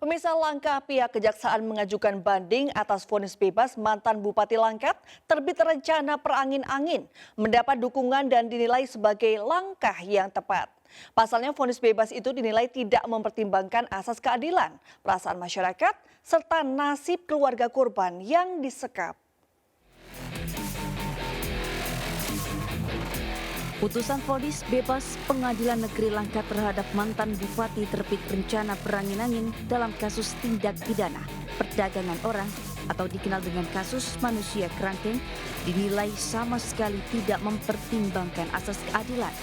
Pemirsa, langkah pihak kejaksaan mengajukan banding atas vonis bebas mantan Bupati Langkat terbit rencana perangin-angin mendapat dukungan dan dinilai sebagai langkah yang tepat. Pasalnya vonis bebas itu dinilai tidak mempertimbangkan asas keadilan, perasaan masyarakat, serta nasib keluarga korban yang disekap. Putusan vonis bebas Pengadilan Negeri Langkat terhadap mantan bupati terbit rencana perangin-angin dalam kasus tindak pidana perdagangan orang atau dikenal dengan kasus manusia kerangkeng dinilai sama sekali tidak mempertimbangkan asas keadilan,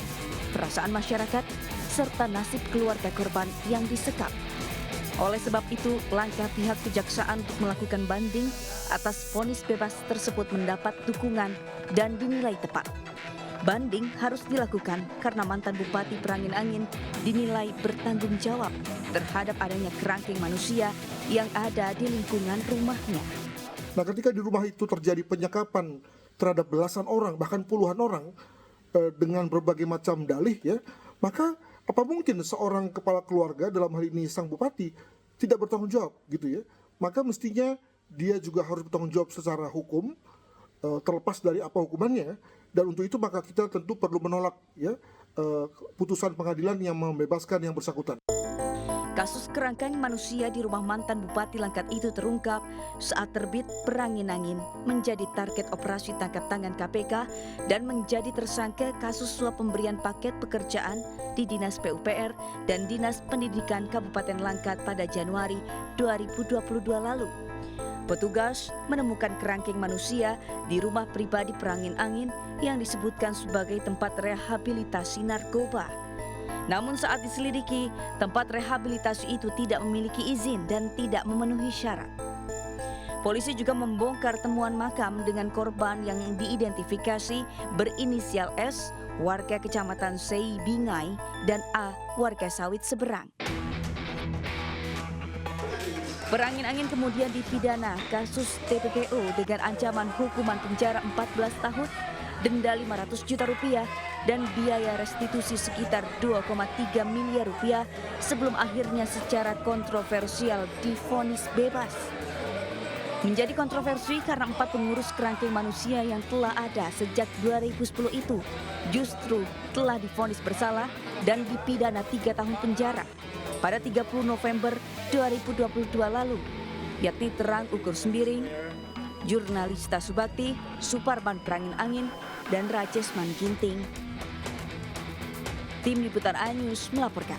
perasaan masyarakat, serta nasib keluarga korban yang disekap. Oleh sebab itu, langkah pihak kejaksaan untuk melakukan banding atas vonis bebas tersebut mendapat dukungan dan dinilai tepat. Banding harus dilakukan karena mantan bupati perangin-angin dinilai bertanggung jawab terhadap adanya kerangkeng manusia yang ada di lingkungan rumahnya. Nah, ketika di rumah itu terjadi penyekapan terhadap belasan orang, bahkan puluhan orang dengan berbagai macam dalih, ya, maka apa mungkin seorang kepala keluarga, dalam hal ini sang bupati, tidak bertanggung jawab, gitu ya? Maka mestinya dia juga harus bertanggung jawab secara hukum, terlepas dari apa hukumannya. Dan untuk itu maka kita tentu perlu menolak, ya, putusan pengadilan yang membebaskan yang bersangkutan. Kasus kerangkeng manusia di rumah mantan Bupati Langkat itu terungkap saat terbit perangin-angin menjadi target operasi tangkap tangan KPK dan menjadi tersangka kasus suap pemberian paket pekerjaan di Dinas PUPR dan Dinas Pendidikan Kabupaten Langkat pada Januari 2022 lalu. Petugas menemukan kerangkeng manusia di rumah pribadi perangin-angin yang disebutkan sebagai tempat rehabilitasi narkoba. Namun saat diselidiki, tempat rehabilitasi itu tidak memiliki izin dan tidak memenuhi syarat. Polisi juga membongkar temuan makam dengan korban yang diidentifikasi berinisial S, warga Kecamatan Sei Bingai, dan A, warga Sawit Seberang. Perangin-angin kemudian dipidana kasus TPPO dengan ancaman hukuman penjara 14 tahun, denda 500 juta rupiah, dan biaya restitusi sekitar 2,3 miliar rupiah sebelum akhirnya secara kontroversial divonis bebas. Menjadi kontroversi karena 4 pengurus kerangkeng manusia yang telah ada sejak 2010 itu justru telah divonis bersalah dan dipidana 3 tahun penjara pada 30 November 2022 lalu, yakni Terang Ukur Sembiring, Jurnalista Subakti, Suparman Perangin-angin, dan Rajesman Ginting. Tim Liputan iNews melaporkan.